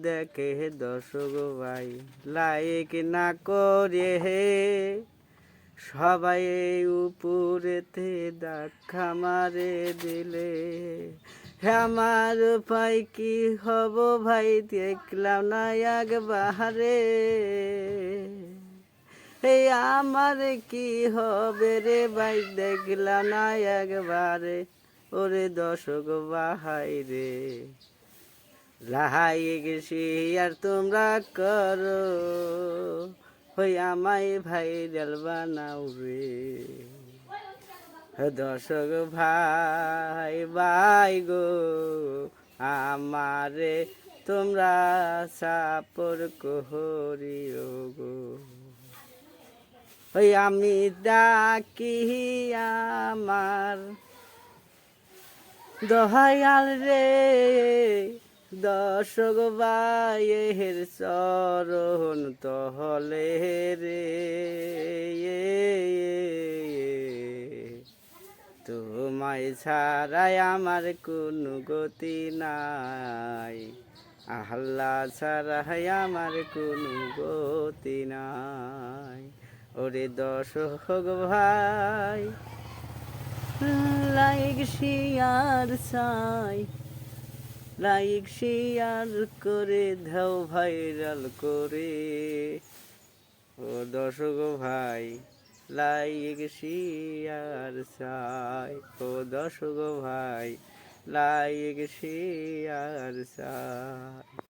দেখে দর্শক ভাই লাইক না করে হে সবাই উপরেতে দেখা মারে দিলে আমার উপায় কি হব ভাই দেখলাম না একবারে এই আমার কি হবে রে ভাই দেখলাম না একবারে ওরে দর্শক ভাই রে লাহাই গেছি আর তোমরা করো হই আমায় ভাইরাল বানাও রে দর্শক ভাই ভাই গো আমারে তোমরা সাপোর্ট করিও গো ওই আমি ডাকি আমার দয়াল রে দর্শক ভাইয়ের চরণ তহলে রে তোমায় ছাড়াই আমার কোনো গতি নাই আল্লাহ ছাড়াই আমার কোনো গতি নাই ওরে দর্শক ভাই লাইক শেয়ার চাই লাইক শেয়ার করে দাও ভাইরাল করে ও দর্শক ভাই লাইক শেয়ার চাই ও দর্শক ভাই লাইক শেয়ার চাই।